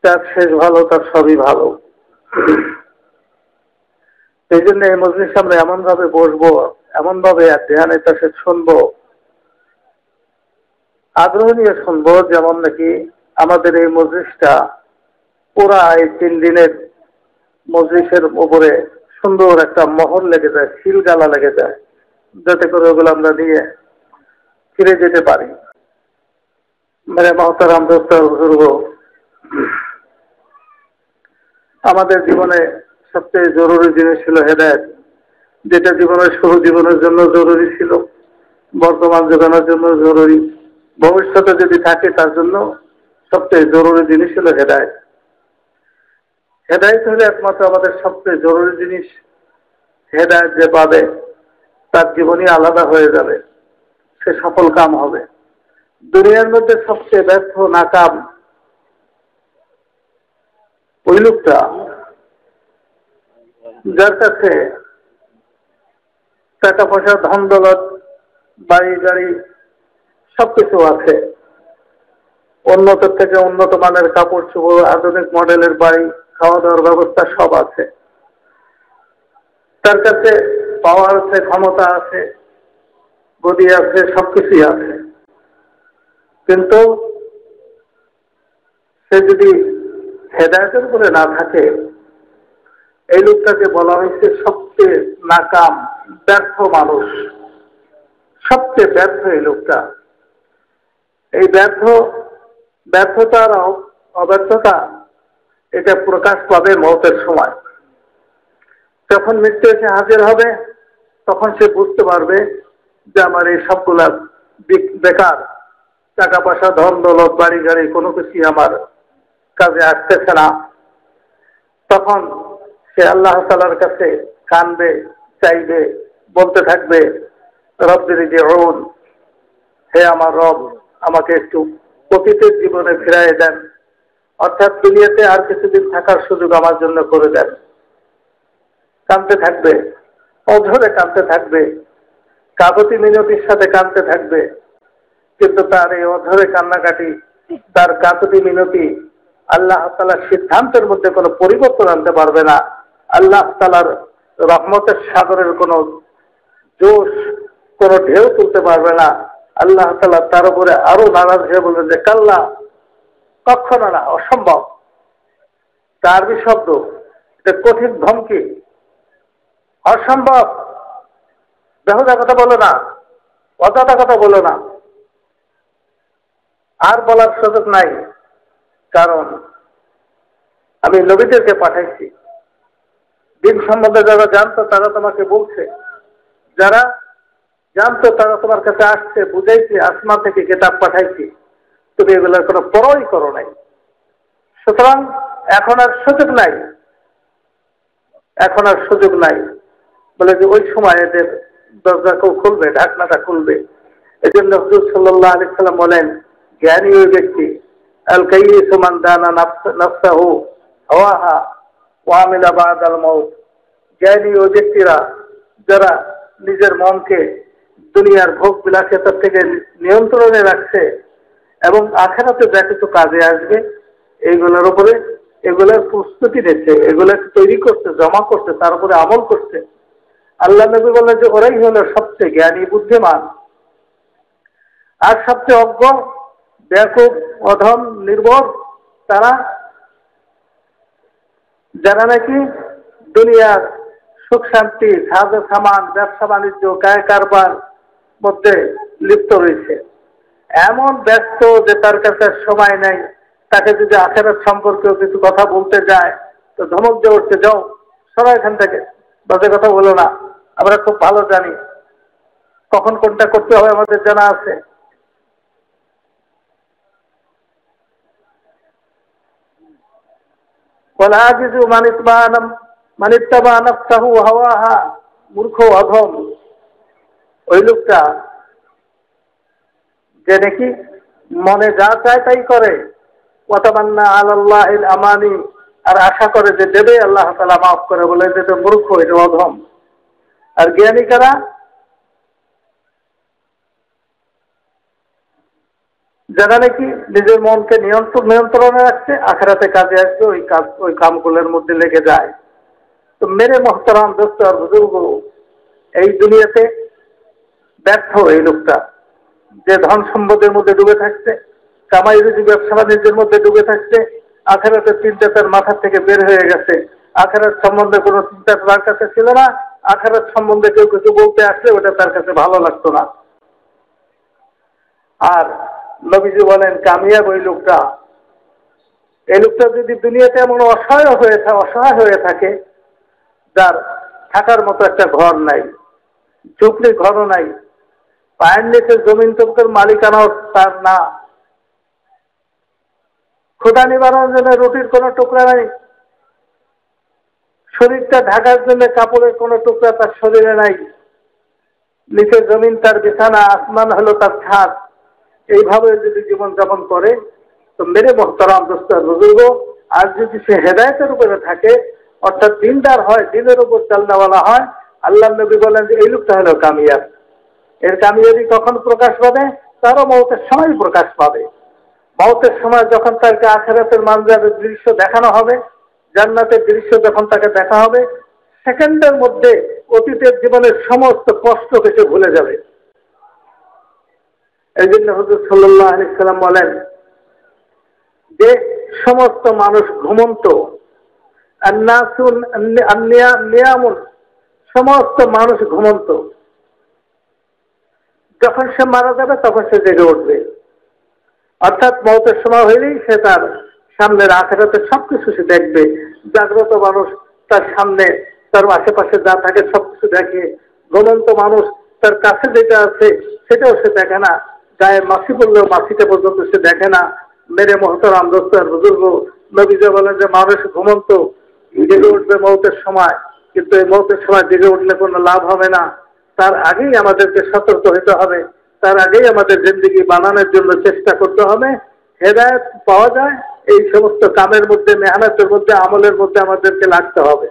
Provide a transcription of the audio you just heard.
যার শেষ ভালো তার সবই ভালো। সেই জন্য এই মজলিসে আমরা এমন ভাবে বসবো, এমন ভাবে ধ্যানের কাছে শুনবো, আগ্রহ নিয়ে শুনবো, যেমন নাকি আমাদের এই মজলিসটা পুরা এই 3 দিনের মজলিসের উপরে সুন্দর একটা মোহর লেগে যায়, সিলগালা লেগে যায়, যাতে করে ওগুলো আমরা নিয়ে ফিরে যেতে পারি। মেরে মহতারাম দোস্ত বুজুর্গ, আমাদের জীবনে সবচেয়ে জরুরি জিনিস ছিল হেদায়েত, যেটা জীবনের শুরু জীবনের জন্য জরুরি ছিল, বর্তমান জীবনের জন্য জরুরি, ভবিষ্যতে যদি থাকে তার জন্য সবচেয়ে জরুরি জিনিস হলো হেদায়েত। হেদায়েত হলে একমাত্র আমাদের সবচেয়ে জরুরি জিনিস। হেদায়েত যে পাবে তার জীবনই আলাদা হয়ে যাবে, সে সফল কাম হবে। দুনিয়ার মধ্যে সবচেয়ে ব্যর্থ নাকাম ওই লোকটা যার কাছে টাকা পয়সা, ধন দৌলত, বাড়ি গাড়ি সবকিছু আছে, উন্নত থেকে উন্নত মানের কাপড় চোপড়, আধুনিক মডেলের বাড়ি, খাওয়া দাওয়ার ব্যবস্থা সব আছে, তার কাছে পাওয়ার আছে, ক্ষমতা আছে, গদি আছে, সবকিছুই আছে, কিন্তু সে যদি হেদায়েতের উপরে না থাকে, এই লোকটাকে বলা হয়েছে সবচেয়ে নাকাম ব্যর্থ মানুষ, সবচেয়ে ব্যর্থ এই লোকটা। এই ব্যর্থতার অব্যর্থতা এটা প্রকাশ পাবে মওতের সময়। যখন মৃত্যু এসে হাজির হবে তখন সে বুঝতে পারবে যে আমার এই সবগুলা বেকার, টাকা পয়সা, ধন দৌলত, বাড়ি গাড়ি কোনো কিছুই আমার কাজে আসতেছে না। তখন সে আল্লাহ তাআলার কাছে কানবে, চাইবে, বলতে থাকবে, রব্বির জিউন, হে আমার রব, আমাকে একটু অতীতের জীবনে ফিরাইয়ে দেন, অর্থাৎ দুনিয়াতে আর কিছুদিন থাকার সুযোগ আমার জন্য করে দেন। কাঁদতে থাকবে, অঝরে কাঁদতে থাকবে, কাগতি মিনতির সাথে কাঁদতে থাকবে, কিন্তু তার এই অঝরে কান্নাকাটি, তার কাগতি মিনতি আল্লাহ তাআলার সিদ্ধান্তের মধ্যে কোনো পরিবর্তন আনতে পারবে না। আল্লাহ তাআলার রহমতের সাগরের কোনো জোশ, কোনো ঢেউ তুলতে পারবে না। আল্লাহ তাআলা তার উপরে আরো নারাজ হয়ে বলবেন যে কাল্লা, কখনো না, অসম্ভব। তার আরবি শব্দ, এটা কঠিন ধমকি, অসম্ভব, বেহুদা কথা বলো না, অযথা কথা বলো না। আর বলার সুযোগ নাই, কারণ আমি নবীদেরকে পাঠাইছি। দিন সম্বন্ধে যারা জানতো তারা তোমাকে বলছে, যারা জানতো তারা তোমার কাছে আসছে, বুঝাইছি, আসমান থেকে কিতাব পাঠাইছি, তুমি এগুলোর কোনো পরোই করো নাই। সুতরাং এখন আর সুযোগ নাই, এখন আর সুযোগ নাই। বলে যে ওই সময় এদের দরজা কেউ খুলবে, ঢাকনাটা খুলবে। এই জন্য হুজুর সাল্লাল্লাহু আলাইহি সাল্লাম বলেন, জ্ঞানী ওই ব্যক্তি, আল কাইয়িসু মান দানা নাফসাহু হাওয়াহা ওয়া আমিলা বাদাল মাউত। জ্ঞানী ওই ব্যক্তিরা যারা নিজের মনকে দুনিয়ার ভোগ বিলাসিতা থেকে নিয়ন্ত্রণে রাখছে এবং আখিরাতে যা কিছু কাজে আসবে এইগুলোর উপরে, এগুলোর প্রস্তুতি নিচ্ছে, এগুলো তৈরি করছে, জমা করছে, তার উপরে আমল করছে। আল্লাহ নবী বললেন যে ওরাই হলো সবচেয়ে জ্ঞানী, বুদ্ধিমান। আর সবচেয়ে অজ্ঞ, বেকুব, অধম, নির্বোধ তারা, যারা নাকি দুনিয়ার সুখ শান্তি, সাহায্য সামান, ব্যবসা বাণিজ্য, কায় কারবার মধ্যে লিপ্ত রয়েছে। এমন ব্যস্ত যে তার কাছে সময় নেই। তাকে যদি আখিরাত সম্পর্কেও কিছু কথা বলতে যায় তো ধমক দিয়ে উঠছে, যাও সবাই এখান থেকে, বাজে কথা বলো না, আমরা খুব ভালো জানি কখন কোনটা করতে হবে, আমাদের জানা আছে। মূর্খ, অধম ওই লোকটা যে নাকি মনে যা চায় তাই করে, ওয়াতামান্না আলাল্লাহিল আমানি, আর আশা করে যে দেবে আল্লাহ তাআলা মাফ করে, বলে যে মূর্খ, এটা অধম। আর জ্ঞানী কারা? যারা নাকি নিজের মনকে নিয়ন্ত্রণে রাখছে, আখেরাতে কাজে আসবে, ওই কামগুলোর মধ্যে লেগে যায়। তো মেরে মহতারাম দোস্ত আর বুজুর্গ, এই দুনিয়াতে ব্যর্থ এই লোকটা, যে ধন সম্পদের মধ্যে ডুবে থাকছে, কামাই রুজি ব্যবসা বাণিজ্যের মধ্যে ডুবে থাকছে, আখেরাতের চিন্তা তার মাথা থেকে বের হয়ে গেছে। আখেরাত সম্বন্ধে কোনো চিন্তা তার কাছে ছিল না। আখেরাত সম্বন্ধে কেউ কিছু বলতে আসলে ওটা তার কাছে ভালো লাগতো না। আর নবীজি বলেন কামিয়াব ওই লোকটা, এই লোকটা যদি দুনিয়াতে এমন অসহায় হয়ে থাকে, যার থাকার মতো একটা ঘর নাই, ঝুপড়ি ঘরও নাই, পায়ের নিচে জমিন টুকরোর মালিকানাও তার না, ক্ষুধা নিবারণের জন্য রুটির কোনো টুকরা নাই, শরীরটা ঢাকার জন্য কাপড়ের কোনো টুকরা তার শরীরে নাই, নিচে জমিন তার বিছানা, আসমান হলো তার ছাদ, এইভাবে যদি জীবনযাপন করে, তো মেরে মোহতারাম দোস্ত বুজুর্গ, আর যদি সে হেদায়েতের উপরে থাকে, অর্থাৎ দিনদার হয়, দিনের উপর চালনাওয়ালা হয়, আল্লাহ নবী বলেন যে এই লোকটা হলো কামিয়াব। এর কামিয়াবি কখন প্রকাশ পাবে? তারও মওতের সময় প্রকাশ পাবে। মওতের সময় যখন তাকে আখিরাতের মানজারের দৃশ্য দেখানো হবে, জান্নাতের দৃশ্য যখন তাকে দেখা হবে, সেকেন্ডের মধ্যে অতীতের জীবনের সমস্ত কষ্ট সে ভুলে যাবে। এই জন্য হুজুর সাল্লাল্লাহু আলাইহি সাল্লাম বলেন যে সমস্ত মানুষ ঘুমন্ত, নিয়ামুন, সমস্ত মানুষ ঘুমন্ত, যখন সে মারা যাবে তখন সে জেগে উঠবে। অর্থাৎ মওতের সময় হইলেই সে তার সামনের আখিরাতের সবকিছু সে দেখবে। জাগ্রত মানুষ তার সামনে, তার আশেপাশে যা থাকে সবকিছু দেখে। ঘুমন্ত মানুষ তার কাছে যেটা আছে সেটাও সে দেখে না, গায়ে মাছি পড়লেও মাছিটা পর্যন্ত সে দেখে না। মেরে মহতারাম দোস্ত আর বুজুর্গ, নবীজি বলেন যে মানুষ ঘুমন্ত, জেগে উঠবে মওতের সময়, কিন্তু এই মওতের সময় জেগে উঠলে কোনো লাভ হবে না। তার আগেই আমাদেরকে সতর্ক হতে হবে, তার আগেই আমাদের জিন্দেগি বানানোর জন্য চেষ্টা করতে হবে। হেদায়েত পাওয়া যায় এই সমস্ত কামের মধ্যে, মেহনতের মধ্যে, আমলের মধ্যে আমাদেরকে লাগতে হবে।